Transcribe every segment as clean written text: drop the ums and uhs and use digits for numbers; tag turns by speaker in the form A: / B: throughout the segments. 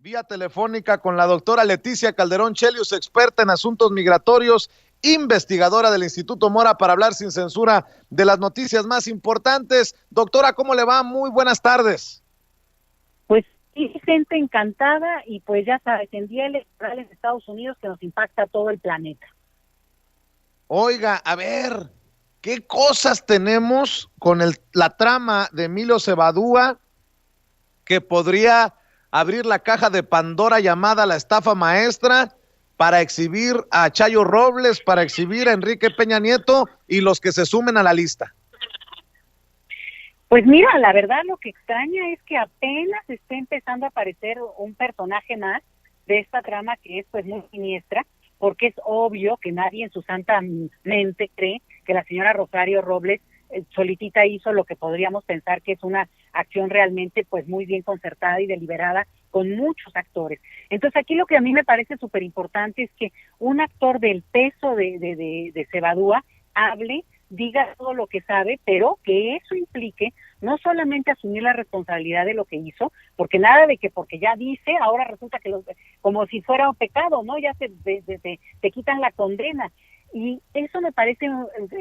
A: vía telefónica con la doctora Leticia Calderón Chelius, experta en asuntos migratorios, investigadora del Instituto Mora, para hablar sin censura de las noticias más importantes. Doctora, ¿cómo le va? Muy buenas tardes.
B: Pues sí, gente encantada y pues ya sabes, el día electoral en Estados Unidos que nos impacta a todo el planeta.
A: Oiga, a ver, ¿qué cosas tenemos con la trama de Emilio Cebadúa que podría abrir la caja de Pandora llamada la estafa maestra para exhibir a Chayo Robles, para exhibir a Enrique Peña Nieto y los que se sumen a la lista?
B: Pues mira, la verdad lo que extraña es que apenas está empezando a aparecer un personaje más de esta trama que es pues muy siniestra, porque es obvio que nadie en su santa mente cree que la señora Rosario Robles solitita hizo lo que podríamos pensar que es una acción realmente pues muy bien concertada y deliberada con muchos actores. Entonces aquí lo que a mí me parece súper importante es que un actor del peso de Cebadúa hable, diga todo lo que sabe, pero que eso implique no solamente asumir la responsabilidad de lo que hizo, porque nada de que porque ya dice, ahora resulta que como si fuera un pecado, ¿no? Ya te quitan la condena. Y eso me parece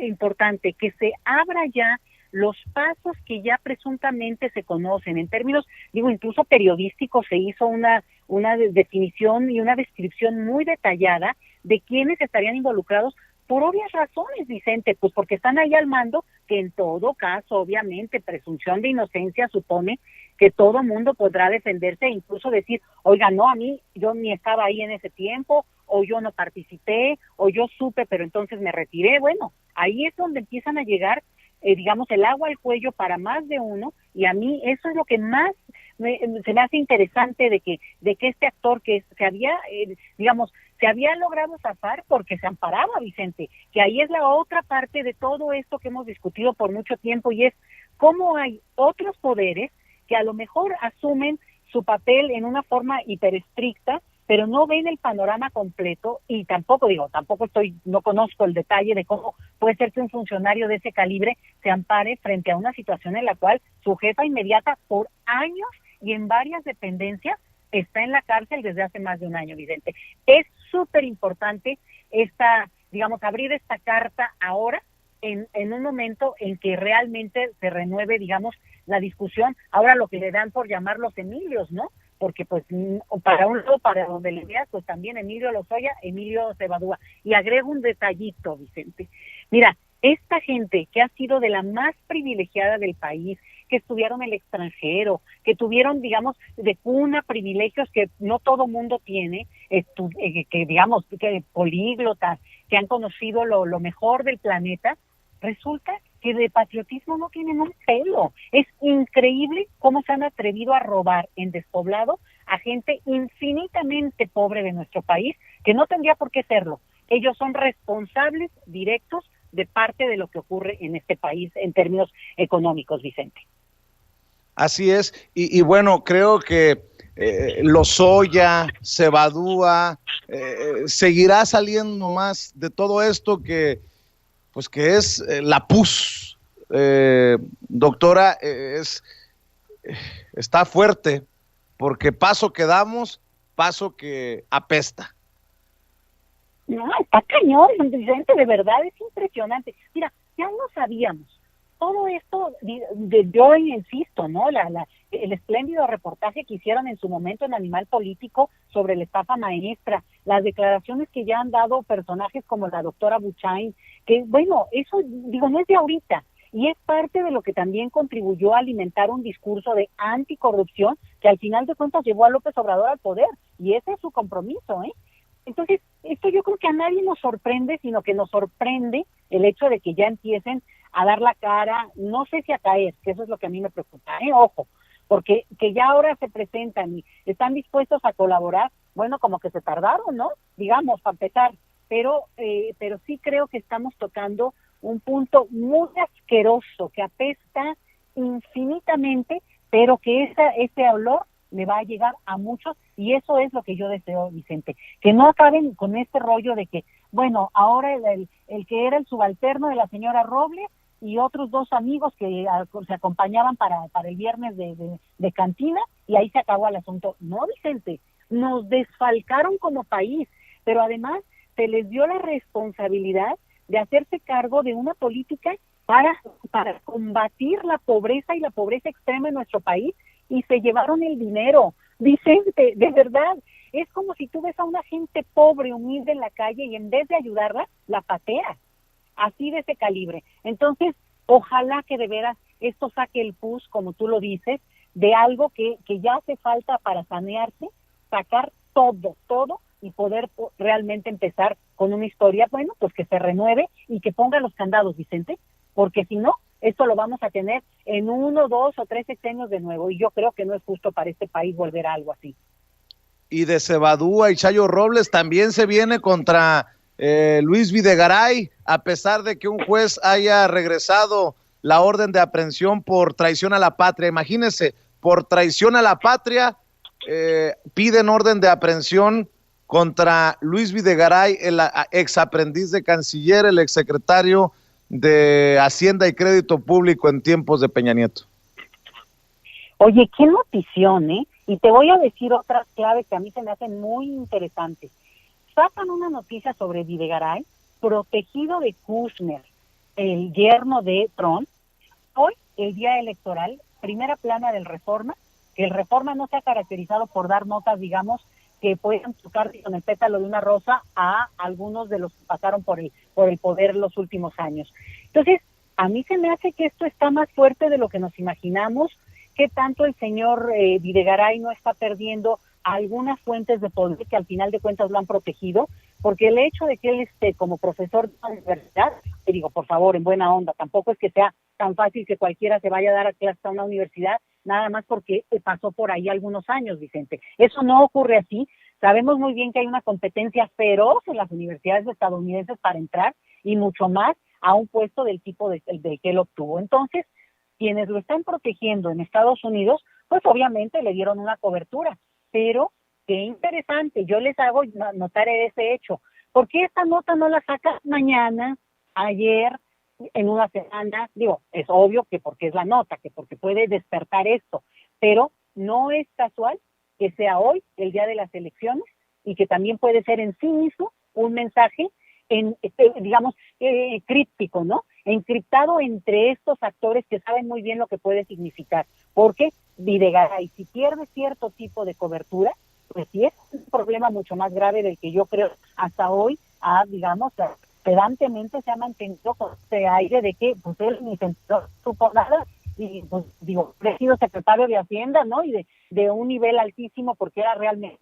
B: importante, que se abra ya los pasos que ya presuntamente se conocen. En términos, digo, incluso periodísticos, se hizo una definición y una descripción muy detallada de quiénes estarían involucrados por obvias razones, Vicente, pues porque están ahí al mando, que en todo caso, obviamente, presunción de inocencia supone que todo mundo podrá defenderse e incluso decir, oiga, no, a mí, yo ni estaba ahí en ese tiempo, o yo no participé, o yo supe, pero entonces me retiré. Bueno, ahí es donde empiezan a llegar, digamos, el agua al cuello para más de uno, y a mí eso es lo que más se me hace interesante de que este actor que se había, digamos, se había logrado zafar porque se amparaba, Vicente, que ahí es la otra parte de todo esto que hemos discutido por mucho tiempo, y es cómo hay otros poderes que a lo mejor asumen su papel en una forma hiperestricta, pero no ven el panorama completo, y tampoco no conozco el detalle de cómo puede ser que un funcionario de ese calibre se ampare frente a una situación en la cual su jefa inmediata por años y en varias dependencias está en la cárcel desde hace más de un año, Vicente. Es súper importante abrir esta carta ahora, en un momento en que realmente se renueve, digamos, la discusión. Ahora lo que le dan por llamar los Emilios, ¿no? Porque pues para un lado, para donde le veas, pues también Emilio Lozoya, Emilio Cebadúa. Y agrego un detallito, Vicente. Mira, esta gente que ha sido de la más privilegiada del país, que estudiaron en el extranjero, que tuvieron, digamos, de cuna privilegios que no todo mundo tiene, que políglotas, que han conocido lo mejor del planeta, resulta que de patriotismo no tienen un pelo. Es increíble cómo se han atrevido a robar en despoblado a gente infinitamente pobre de nuestro país, que no tendría por qué serlo. Ellos son responsables directos de parte de lo que ocurre en este país en términos económicos, Vicente.
A: Así es, y bueno, creo que Lozoya, Cebadúa, seguirá saliendo más de todo esto que es la PUS. Doctora, está fuerte, porque paso que damos, paso que apesta.
B: No, está cañón, Vicente, de verdad es impresionante. Mira, ya lo sabíamos. Todo esto, yo insisto, ¿no? El espléndido reportaje que hicieron en su momento en Animal Político sobre la estafa maestra, las declaraciones que ya han dado personajes como la doctora Buchain, que bueno, eso, digo, no es de ahorita, y es parte de lo que también contribuyó a alimentar un discurso de anticorrupción que al final de cuentas llevó a López Obrador al poder, y ese es su compromiso, ¿eh? Entonces, esto yo creo que a nadie nos sorprende, sino que nos sorprende el hecho de que ya empiecen a dar la cara, no sé si a caer, que eso es lo que a mí me preocupa, ojo, porque que ya ahora se presentan y están dispuestos a colaborar, bueno, como que se tardaron, ¿no? Digamos, para empezar, pero sí creo que estamos tocando un punto muy asqueroso, que apesta infinitamente, pero que ese olor le va a llegar a muchos, y eso es lo que yo deseo, Vicente, que no acaben con este rollo de que, bueno, ahora el que era el subalterno de la señora Robles y otros dos amigos que se acompañaban para el viernes de cantina, y ahí se acabó el asunto. No, Vicente, nos desfalcaron como país, pero además se les dio la responsabilidad de hacerse cargo de una política para combatir la pobreza y la pobreza extrema en nuestro país, y se llevaron el dinero. Vicente, de verdad, es como si tú ves a una gente pobre, humilde en la calle y en vez de ayudarla, la pateas, así de ese calibre. Entonces, ojalá que de veras esto saque el pus, como tú lo dices, de algo que ya hace falta para sanearse, sacar todo y poder realmente empezar con una historia, bueno, pues que se renueve y que ponga los candados, Vicente, porque si no, esto lo vamos a tener en 1, 2 o 3 sexenios de nuevo, y yo creo que no es justo para este país volver a algo así.
A: Y de Cebadúa y Chayo Robles también se viene contra Luis Videgaray, a pesar de que un juez haya regresado la orden de aprehensión por traición a la patria. Imagínense, por traición a la patria, piden orden de aprehensión contra Luis Videgaray, el ex aprendiz de canciller, el exsecretario de Hacienda y Crédito Público en tiempos de Peña Nieto.
B: Oye, qué notición, ¿eh? Y te voy a decir otras claves que a mí se me hacen muy interesantes. Sacan una noticia sobre Videgaray, protegido de Kushner, el yerno de Trump. Hoy, el día electoral, primera plana del Reforma, que el Reforma no se ha caracterizado por dar notas, digamos, que puedan tocar con el pétalo de una rosa a algunos de los que pasaron por el poder los últimos años. Entonces, a mí se me hace que esto está más fuerte de lo que nos imaginamos, que tanto el señor Videgaray no está perdiendo algunas fuentes de poder que al final de cuentas lo han protegido, porque el hecho de que él esté como profesor de la universidad, te digo, por favor, en buena onda, tampoco es que sea tan fácil que cualquiera se vaya a dar a clase a una universidad, nada más porque pasó por ahí algunos años, Vicente. Eso no ocurre así. Sabemos muy bien que hay una competencia feroz en las universidades estadounidenses para entrar, y mucho más a un puesto del tipo del que él obtuvo. Entonces, quienes lo están protegiendo en Estados Unidos, pues obviamente le dieron una cobertura, pero qué interesante, yo les hago notar ese hecho. ¿Por qué esta nota no la sacas mañana, ayer, en una semana? Digo, es obvio que porque es la nota, que porque puede despertar esto, pero no es casual que sea hoy, el día de las elecciones, y que también puede ser en sí mismo un mensaje digamos, críptico, ¿no? Encriptado entre estos actores que saben muy bien lo que puede significar. Porque Videgaray, si pierde cierto tipo de cobertura, pues sí es un problema mucho más grave del que yo creo hasta hoy, digamos, pedantemente se ha mantenido con ese aire de que pues él ni supo nada, y pues digo, ha sido secretario de Hacienda, ¿no? Y de un nivel altísimo, porque era realmente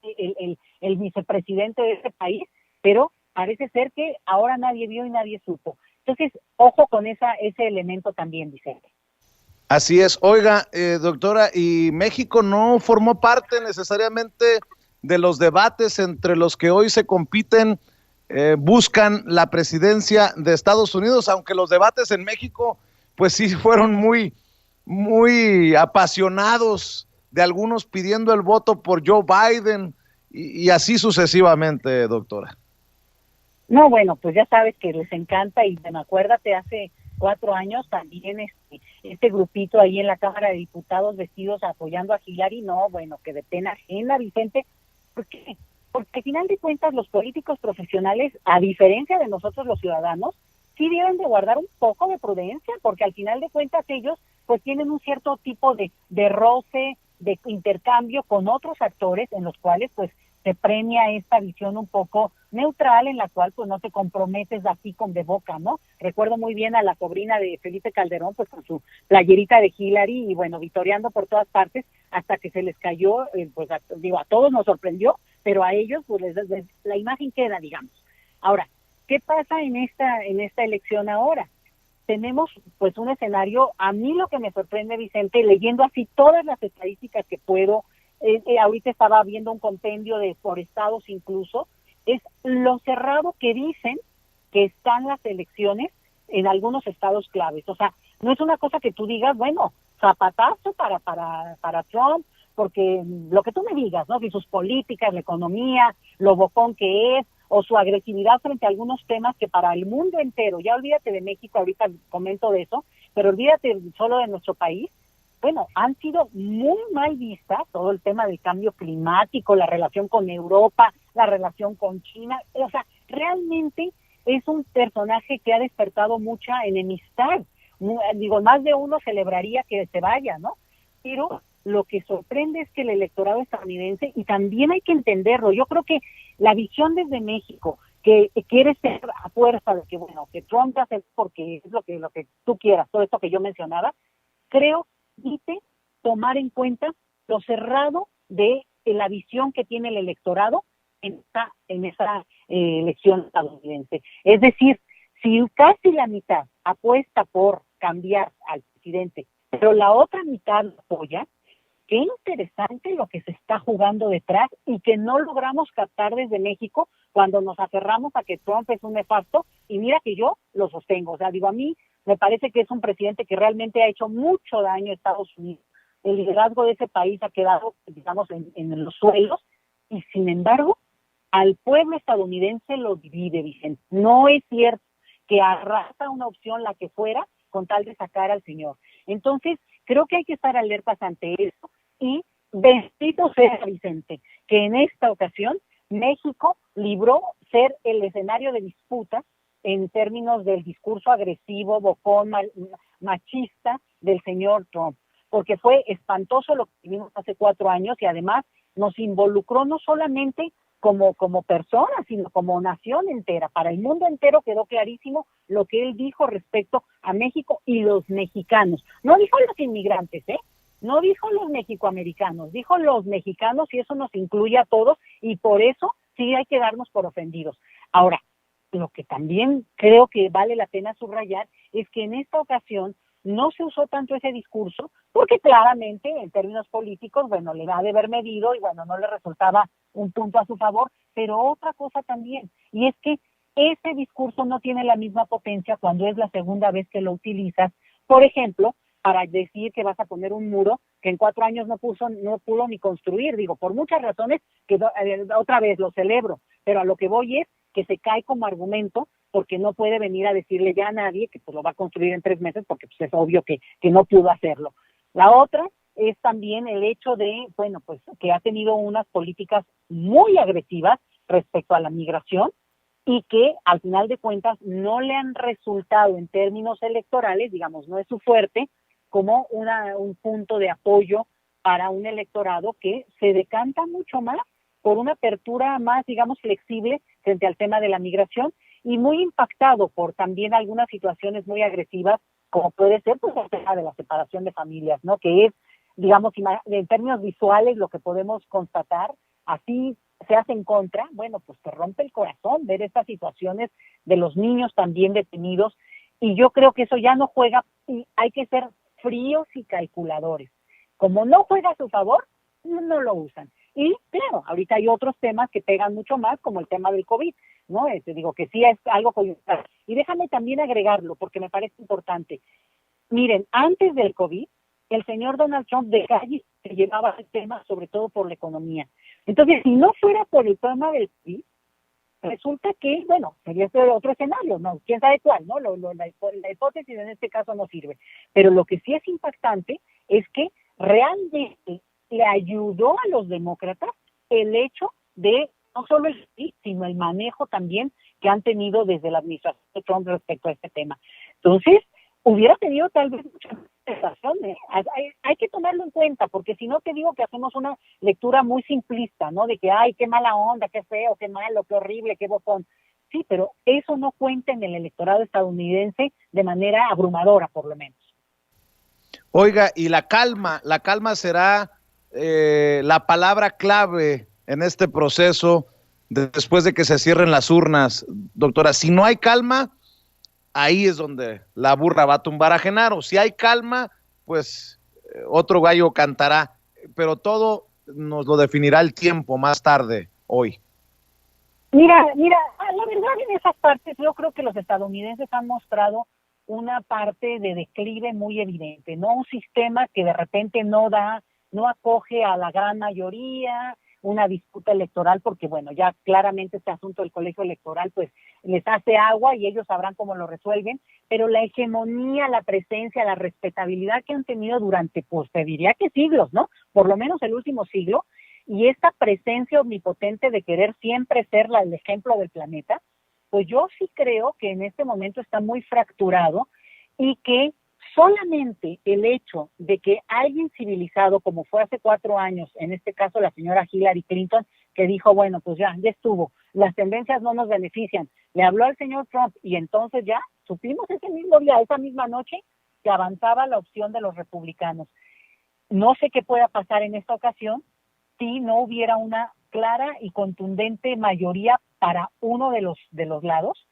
B: el vicepresidente de ese país, pero parece ser que ahora nadie vio y nadie supo. Entonces, ojo con ese elemento también, Vicente.
A: Así es. Oiga, doctora, ¿y México no formó parte necesariamente de los debates entre los que hoy se compiten, buscan la presidencia de Estados Unidos? Aunque los debates en México, pues sí fueron muy apasionados, de algunos pidiendo el voto por Joe Biden y así sucesivamente, doctora.
B: No, bueno, pues ya sabes que les encanta, y me acuérdate, hace 4 años también este grupito ahí en la Cámara de Diputados vestidos apoyando a Hillary. No, bueno, que de pena ajena, Vicente. ¿Por qué? Porque al final de cuentas los políticos profesionales, a diferencia de nosotros los ciudadanos, sí deben de guardar un poco de prudencia, porque al final de cuentas ellos pues tienen un cierto tipo de roce, de intercambio con otros actores en los cuales pues se premia esta visión un poco neutral, en la cual pues no te comprometes así con de boca, ¿no? Recuerdo muy bien a la sobrina de Felipe Calderón, pues con su playerita de Hillary, y bueno, vitoreando por todas partes, hasta que se les cayó, pues a todos nos sorprendió, pero a ellos pues la imagen queda, digamos. Ahora, ¿qué pasa en esta elección ahora? Tenemos pues un escenario, a mí lo que me sorprende, Vicente, leyendo así todas las estadísticas que puedo, ahorita estaba viendo un compendio por estados incluso, es lo cerrado que dicen que están las elecciones en algunos estados claves. O sea, no es una cosa que tú digas, bueno, zapatazo para Trump, porque lo que tú me digas, ¿no? Si sus políticas, la economía, lo bocón que es, o su agresividad frente a algunos temas que para el mundo entero, ya olvídate de México, ahorita comento de eso, pero olvídate solo de nuestro país, bueno, han sido muy mal vistas, todo el tema del cambio climático, la relación con Europa, la relación con China, o sea, realmente es un personaje que ha despertado mucha enemistad. Digo, más de uno celebraría que se vaya, ¿no? Pero lo que sorprende es que el electorado estadounidense, y también hay que entenderlo, yo creo que la visión desde México, que quiere ser a fuerza de que, bueno, que Trump hace porque es lo que tú quieras, todo esto que yo mencionaba, creo que tomar en cuenta lo cerrado de la visión que tiene el electorado en esa elección estadounidense. Es decir, si casi la mitad apuesta por cambiar al presidente, pero la otra mitad apoya, qué interesante lo que se está jugando detrás y que no logramos captar desde México cuando nos aferramos a que Trump es un nefasto, y mira que yo lo sostengo. O sea, digo, a mí me parece que es un presidente que realmente ha hecho mucho daño a Estados Unidos. El liderazgo de ese país ha quedado, digamos, en los suelos, y sin embargo, al pueblo estadounidense lo divide, Vicente. No es cierto que arrasa una opción, la que fuera, con tal de sacar al señor. Entonces, creo que hay que estar alertas ante eso, y bendito sea, Vicente, que en esta ocasión México libró ser el escenario de disputa en términos del discurso agresivo, bocón, machista del señor Trump, porque fue espantoso lo que vimos hace 4 años, y además nos involucró no solamente como persona, sino como nación entera. Para el mundo entero quedó clarísimo lo que él dijo respecto a México y los mexicanos. No dijo los inmigrantes, no dijo los mexicoamericanos, dijo los mexicanos, y eso nos incluye a todos, y por eso sí hay que darnos por ofendidos. Ahora, lo que también creo que vale la pena subrayar es que en esta ocasión no se usó tanto ese discurso, porque claramente en términos políticos, bueno, le va de haber medido y bueno, no le resultaba un punto a su favor, pero otra cosa también, y es que ese discurso no tiene la misma potencia cuando es la segunda vez que lo utilizas, por ejemplo, para decir que vas a poner un muro que en 4 años no pudo ni construir, digo, por muchas razones, que otra vez lo celebro, pero a lo que voy es que se cae como argumento, porque no puede venir a decirle ya a nadie que pues lo va a construir en 3 meses, porque pues es obvio que no pudo hacerlo. La otra es también el hecho de, bueno, pues que ha tenido unas políticas muy agresivas respecto a la migración, y que al final de cuentas no le han resultado en términos electorales, digamos, no es su fuerte, como un punto de apoyo para un electorado que se decanta mucho más por una apertura más, digamos, flexible frente al tema de la migración, y muy impactado por también algunas situaciones muy agresivas, como puede ser pues el tema de la separación de familias, ¿no? Que es, digamos, en términos visuales lo que podemos constatar, así se hace en contra, bueno, pues te rompe el corazón ver estas situaciones de los niños también detenidos, y yo creo que eso ya no juega, y hay que ser fríos y calculadores. Como no juega a su favor, no lo usan. Y claro, ahorita hay otros temas que pegan mucho más, como el tema del COVID, ¿no? Digo que sí es algo coyuntural. Y déjame también agregarlo, porque me parece importante. Miren, antes del COVID, el señor Donald Trump de calle se llevaba el tema, sobre todo por la economía. Entonces, si no fuera por el tema del COVID, resulta que, bueno, sería otro escenario, ¿no? ¿Quién sabe cuál, no? La hipótesis en este caso no sirve. Pero lo que sí es impactante es que realmente le ayudó a los demócratas el hecho de no solo el sí, sino el manejo también que han tenido desde la administración de Trump respecto a este tema. Entonces, hubiera tenido tal vez mucha sensación, hay que tomarlo en cuenta, porque si no te digo que hacemos una lectura muy simplista, ¿no? De que, ay, qué mala onda, qué feo, qué malo, qué horrible, qué bofón. Sí, pero eso no cuenta en el electorado estadounidense de manera abrumadora, por lo menos.
A: Oiga, y la calma será la palabra clave en este proceso después de que se cierren las urnas, doctora. Si no hay calma, ahí es donde la burra va a tumbar a Genaro. Si hay calma, pues otro gallo cantará, pero todo nos lo definirá el tiempo más tarde, hoy.
B: Mira, la verdad en esas partes yo creo que los estadounidenses han mostrado una parte de declive muy evidente, ¿no? Un sistema que de repente no acoge a la gran mayoría, una disputa electoral, porque bueno, ya claramente este asunto del colegio electoral pues les hace agua y ellos sabrán cómo lo resuelven, pero la hegemonía, la presencia, la respetabilidad que han tenido durante, pues te diría que siglos, ¿no? Por lo menos el último siglo, y esta presencia omnipotente de querer siempre ser el ejemplo del planeta, pues yo sí creo que en este momento está muy fracturado y que solamente el hecho de que alguien civilizado, como fue hace 4 años, en este caso la señora Hillary Clinton, que dijo, bueno, pues ya estuvo, las tendencias no nos benefician, le habló al señor Trump y entonces ya supimos ese mismo día, esa misma noche, que avanzaba la opción de los republicanos. No sé qué pueda pasar en esta ocasión si no hubiera una clara y contundente mayoría para uno de los lados.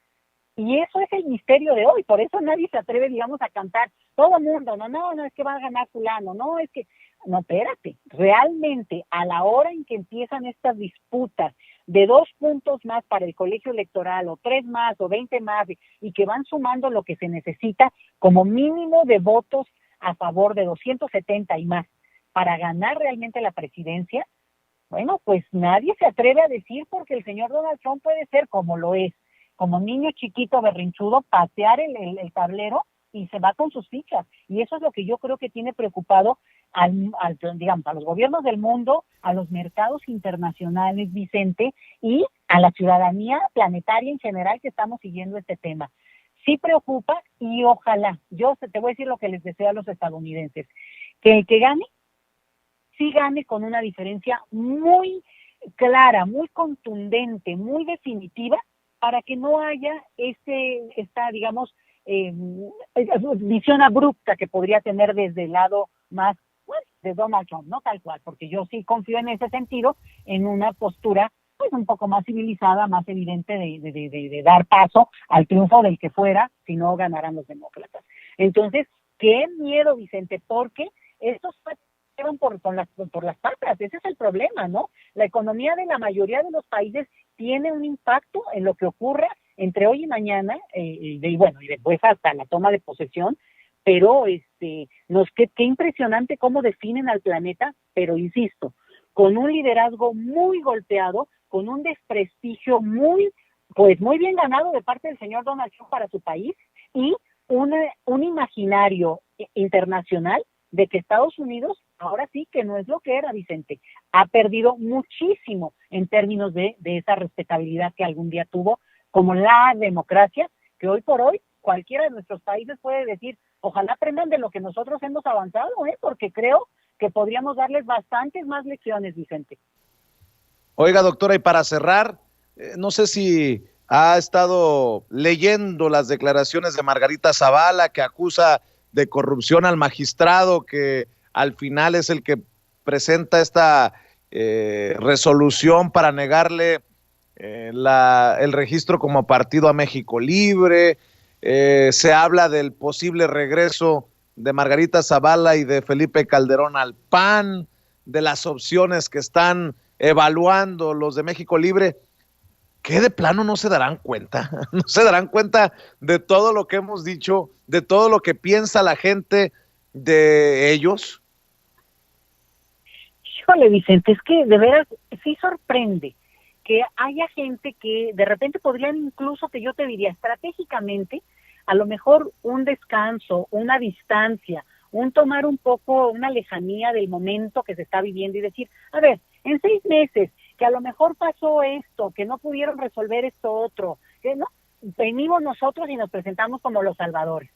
B: Y eso es el misterio de hoy, por eso nadie se atreve, digamos, a cantar, todo el mundo, no, es que va a ganar fulano, no, es que, no, espérate, realmente a la hora en que empiezan estas disputas de 2 puntos más para el colegio electoral, o 3 más, o 20 más, y que van sumando lo que se necesita como mínimo de votos a favor de 270 y más, para ganar realmente la presidencia, bueno, pues nadie se atreve a decir porque el señor Donald Trump puede ser como lo es, como niño chiquito berrinchudo, patear el tablero y se va con sus fichas. Y eso es lo que yo creo que tiene preocupado digamos, a los gobiernos del mundo, a los mercados internacionales, Vicente, y a la ciudadanía planetaria en general que estamos siguiendo este tema. Sí preocupa y ojalá, yo te voy a decir lo que les deseo a los estadounidenses, que el que gane, sí gane con una diferencia muy clara, muy contundente, muy definitiva, para que no haya esta, digamos, visión abrupta que podría tener desde el lado más, bueno, de Donald Trump, no tal cual, porque yo sí confío en ese sentido, en una postura pues un poco más civilizada, más evidente de dar paso al triunfo del que fuera, si no ganaran los demócratas. Entonces, qué miedo, Vicente, porque estos llevan por las patas, ese es el problema, ¿no? La economía de la mayoría de los países tiene un impacto en lo que ocurra entre hoy y mañana, y después hasta la toma de posesión, pero qué impresionante cómo definen al planeta, pero insisto, con un liderazgo muy golpeado, con un desprestigio muy bien ganado de parte del señor Donald Trump para su país, y un imaginario internacional de que Estados Unidos ahora sí que no es lo que era, Vicente. Ha perdido muchísimo en términos de esa respetabilidad que algún día tuvo como la democracia, que hoy por hoy cualquiera de nuestros países puede decir, ojalá aprendan de lo que nosotros hemos avanzado, porque creo que podríamos darles bastantes más lecciones, Vicente.
A: Oiga, doctora, y para cerrar, no sé si ha estado leyendo las declaraciones de Margarita Zavala, que acusa de corrupción al magistrado, que al final es el que presenta esta resolución para negarle el registro como partido a México Libre. Se habla del posible regreso de Margarita Zavala y de Felipe Calderón al PAN, de las opciones que están evaluando los de México Libre. ¿Qué de plano no se darán cuenta? ¿No se darán cuenta de todo lo que hemos dicho, de todo lo que piensa la gente de ellos?
B: Híjole, Vicente, es que de veras sí sorprende que haya gente que de repente podrían incluso, que yo te diría, estratégicamente, a lo mejor un descanso, una distancia, un tomar un poco una lejanía del momento que se está viviendo y decir, a ver, en 6 meses, que a lo mejor pasó esto, que no pudieron resolver esto otro, que no, venimos nosotros y nos presentamos como los salvadores.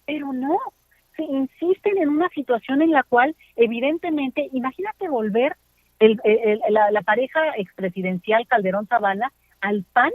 B: Pero no, se insisten en una situación en la cual evidentemente, imagínate volver la pareja expresidencial Calderón-Zavala al PAN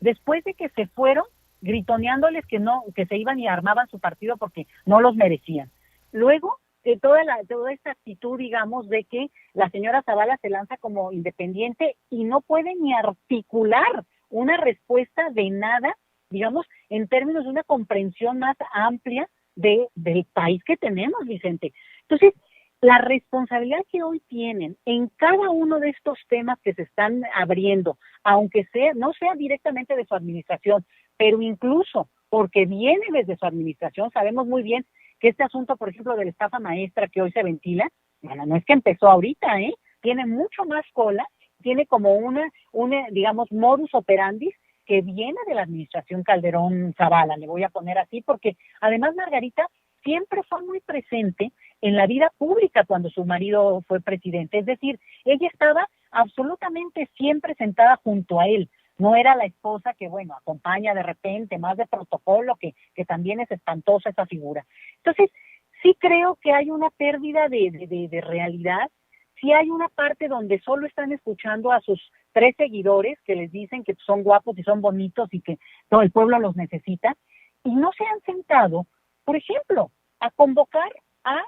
B: después de que se fueron gritoneándoles que se iban y armaban su partido porque no los merecían. Luego, toda esta actitud, digamos, de que la señora Zavala se lanza como independiente y no puede ni articular una respuesta de nada, digamos, en términos de una comprensión más amplia del país que tenemos, Vicente. Entonces, la responsabilidad que hoy tienen en cada uno de estos temas que se están abriendo, aunque no sea directamente de su administración, pero incluso porque viene desde su administración, sabemos muy bien que este asunto, por ejemplo, de la estafa maestra que hoy se ventila, bueno, no es que empezó ahorita, tiene mucho más cola, tiene como una digamos, modus operandi que viene de la administración Calderón Zavala, le voy a poner así, porque además Margarita siempre fue muy presente en la vida pública cuando su marido fue presidente, es decir, ella estaba absolutamente siempre sentada junto a él, no era la esposa que, bueno, acompaña de repente, más de protocolo, que también es espantosa esa figura. Entonces, sí creo que hay una pérdida de realidad, sí hay una parte donde solo están escuchando a sus 3 seguidores que les dicen que son guapos y son bonitos y que todo el pueblo los necesita, y no se han sentado, por ejemplo, a convocar a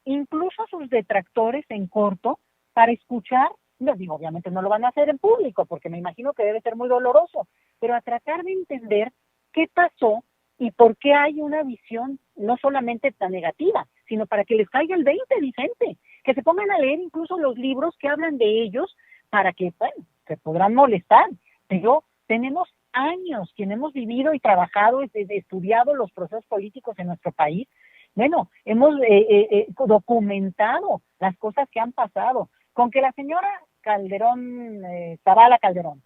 B: incluso a sus detractores en corto para escuchar, les digo, obviamente no lo van a hacer en público porque me imagino que debe ser muy doloroso, pero a tratar de entender qué pasó y por qué hay una visión no solamente tan negativa, sino para que les caiga el 20, Vicente, que se pongan a leer incluso los libros que hablan de ellos para que, bueno, se podrán molestar, pero tenemos años quien hemos vivido y trabajado, estudiado los procesos políticos en nuestro país. Bueno, hemos documentado las cosas que han pasado. Con que la señora Calderón, Zavala Calderón,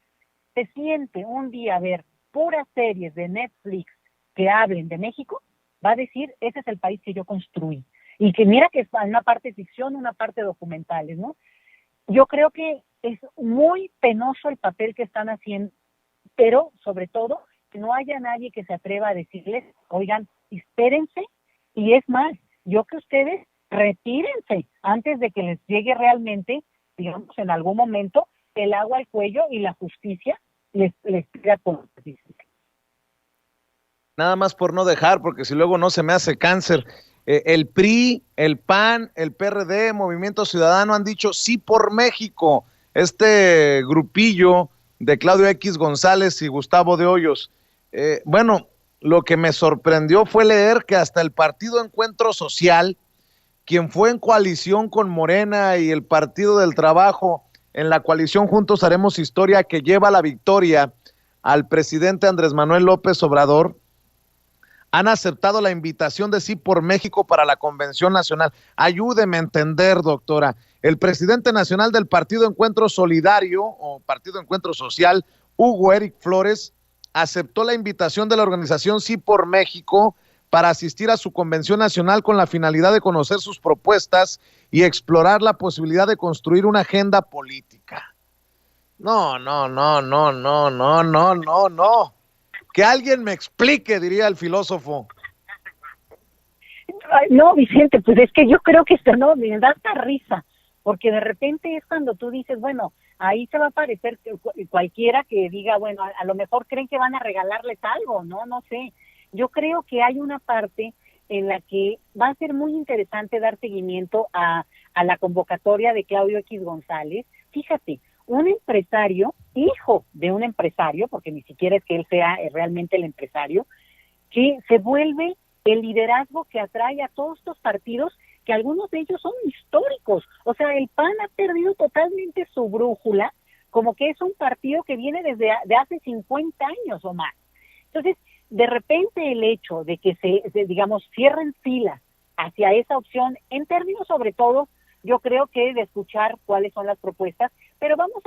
B: se siente un día a ver puras series de Netflix que hablen de México, va a decir, ese es el país que yo construí. Y que mira que es una parte ficción, una parte documentales, ¿no? Yo creo que es muy penoso el papel que están haciendo, pero sobre todo que no haya nadie que se atreva a decirles, oigan, espérense, y es más, yo que ustedes retírense antes de que les llegue realmente, digamos, en algún momento, el agua al cuello y la justicia les pida con
A: Nada más por no dejar, porque si luego no se me hace cáncer. El PRI, el PAN, el PRD, Movimiento Ciudadano han dicho sí por México. Este grupillo de Claudio X González y Gustavo de Hoyos. Bueno, lo que me sorprendió fue leer que hasta el Partido Encuentro Social, quien fue en coalición con Morena y el Partido del Trabajo, en la coalición Juntos Haremos Historia, que lleva la victoria al presidente Andrés Manuel López Obrador, han aceptado la invitación de Sí por México para la Convención Nacional. Ayúdeme a entender, doctora. El presidente nacional del Partido Encuentro Solidario o Partido Encuentro Social, Hugo Eric Flores, aceptó la invitación de la organización Sí por México para asistir a su convención nacional con la finalidad de conocer sus propuestas y explorar la posibilidad de construir una agenda política. No, no, no, no, no, no, no, no, no. Que alguien me explique, diría el filósofo.
B: Ay, no, Vicente, pues es que yo creo que esto no, me da hasta risa, porque de repente es cuando tú dices, bueno, ahí se va a aparecer cualquiera que diga, bueno, a lo mejor creen que van a regalarles algo, no sé. Yo creo que hay una parte en la que va a ser muy interesante dar seguimiento a la convocatoria de Claudio X González. Fíjate, un empresario, hijo de un empresario, porque ni siquiera es que él sea realmente el empresario, que se vuelve el liderazgo que atrae a todos estos partidos, que algunos de ellos son históricos. O sea, el PAN ha perdido totalmente su brújula, como que es un partido que viene desde de hace 50 años o más. Entonces, de repente el hecho de que digamos, cierren filas hacia esa opción, en términos sobre todo, yo creo que de escuchar cuáles son las propuestas, pero vamos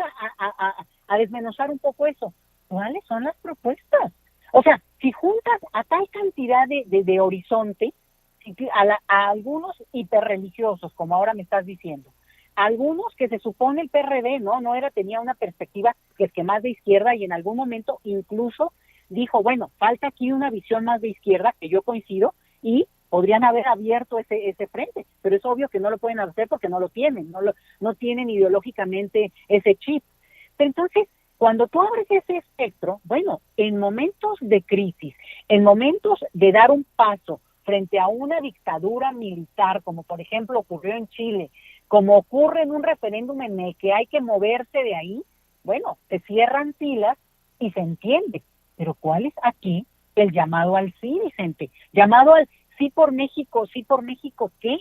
B: a desmenuzar un poco eso. ¿Cuáles son las propuestas? O sea, si juntas a tal cantidad de horizonte, a algunos hiperreligiosos, como ahora me estás diciendo, algunos que se supone el PRD, tenía una perspectiva que es que más de izquierda, y en algún momento incluso dijo, bueno, falta aquí una visión más de izquierda, que yo coincido, y podrían haber abierto ese frente, pero es obvio que no lo pueden hacer porque no lo tienen, no tienen ideológicamente ese chip. Pero entonces, cuando tú abres ese espectro, bueno, en momentos de crisis, en momentos de dar un paso frente a una dictadura militar, como por ejemplo ocurrió en Chile, como ocurre en un referéndum en el que hay que moverse de ahí, bueno, se cierran filas y se entiende. Pero ¿cuál es aquí el llamado al sí, Vicente? Llamado al sí por México, ¿qué?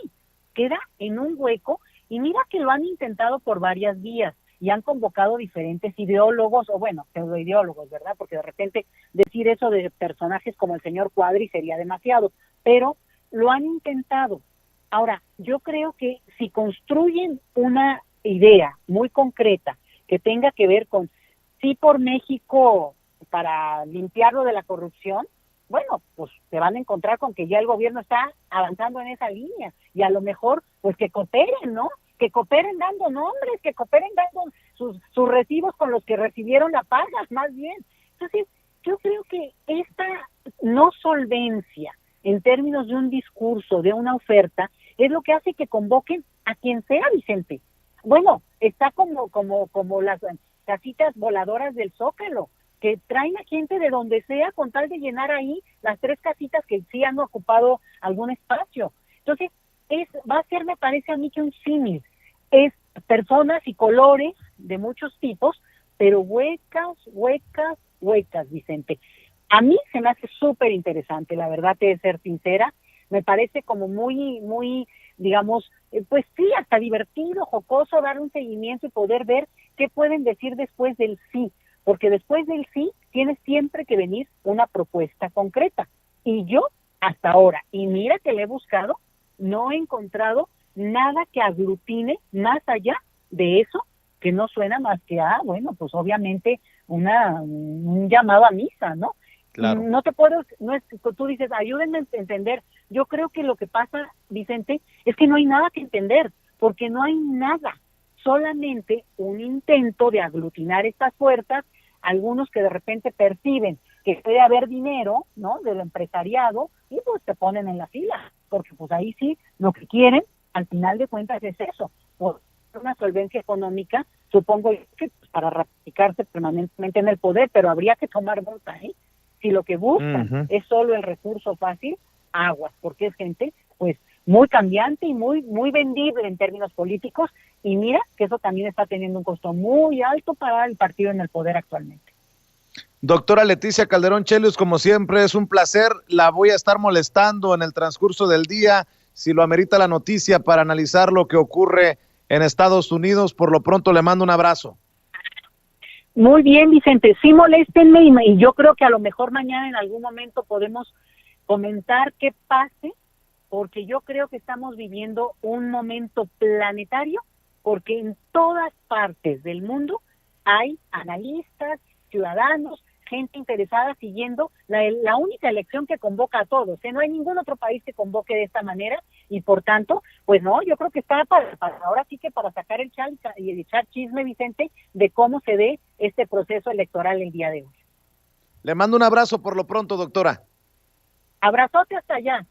B: Queda en un hueco, y mira que lo han intentado por varias vías y han convocado diferentes ideólogos, o bueno, pseudoideólogos, ¿verdad? Porque de repente decir eso de personajes como el señor Cuadri sería demasiado, pero lo han intentado. Ahora, yo creo que si construyen una idea muy concreta que tenga que ver con sí por México para limpiarlo de la corrupción, bueno, pues se van a encontrar con que ya el gobierno está avanzando en esa línea y a lo mejor pues que cooperen, ¿no? Que cooperen dando nombres, que cooperen dando sus recibos con los que recibieron la paga, más bien. Entonces, yo creo que esta no solvencia en términos de un discurso, de una oferta, es lo que hace que convoquen a quien sea, Vicente. Bueno, está como las casitas voladoras del Zócalo, que traen a gente de donde sea con tal de llenar ahí las 3 casitas que sí han ocupado algún espacio. Entonces, va a ser, me parece a mí, que un símil. Es personas y colores de muchos tipos, pero huecas, Vicente. A mí se me hace súper interesante, la verdad, de ser sincera. Me parece como muy, digamos, pues sí, hasta divertido, jocoso, dar un seguimiento y poder ver qué pueden decir después del sí, porque después del sí tiene siempre que venir una propuesta concreta. Y yo, hasta ahora, y mira que le he buscado, no he encontrado nada que aglutine más allá de eso, que no suena más que bueno, pues obviamente un llamado a misa, ¿no?
A: Claro.
B: No te puedo, no es, tú dices, ayúdenme a entender. Yo creo que lo que pasa, Vicente, es que no hay nada que entender, porque no hay nada, solamente un intento de aglutinar estas fuerzas, algunos que de repente perciben que puede haber dinero, ¿no?, del empresariado, y pues te ponen en la fila, porque pues ahí sí, lo que quieren, al final de cuentas, es eso, por una solvencia económica, supongo que pues, para ratificarse permanentemente en el poder, pero habría que tomar nota, ¿eh? Si lo que buscan es solo el recurso fácil, aguas, porque es gente pues muy cambiante y muy vendible en términos políticos, y mira que eso también está teniendo un costo muy alto para el partido en el poder actualmente.
A: Doctora Leticia Calderón Chelius, como siempre, es un placer. La voy a estar molestando en el transcurso del día, si lo amerita la noticia, para analizar lo que ocurre en Estados Unidos. Por lo pronto le mando un abrazo.
B: Muy bien, Vicente, sí moléstenme y yo creo que a lo mejor mañana en algún momento podemos comentar qué pase, porque yo creo que estamos viviendo un momento planetario, porque en todas partes del mundo hay analistas, ciudadanos, gente interesada siguiendo la única elección que convoca a todos. No hay ningún otro país que convoque de esta manera y por tanto, pues no, yo creo que está para ahora sí que para sacar el chal y echar chisme, Vicente, de cómo se dé este proceso electoral el día de hoy.
A: Le mando un abrazo por lo pronto, doctora.
B: Abrazote hasta allá.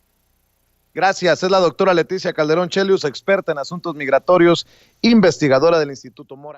A: Gracias, es la doctora Leticia Calderón Chelius, experta en asuntos migratorios, investigadora del Instituto Mora.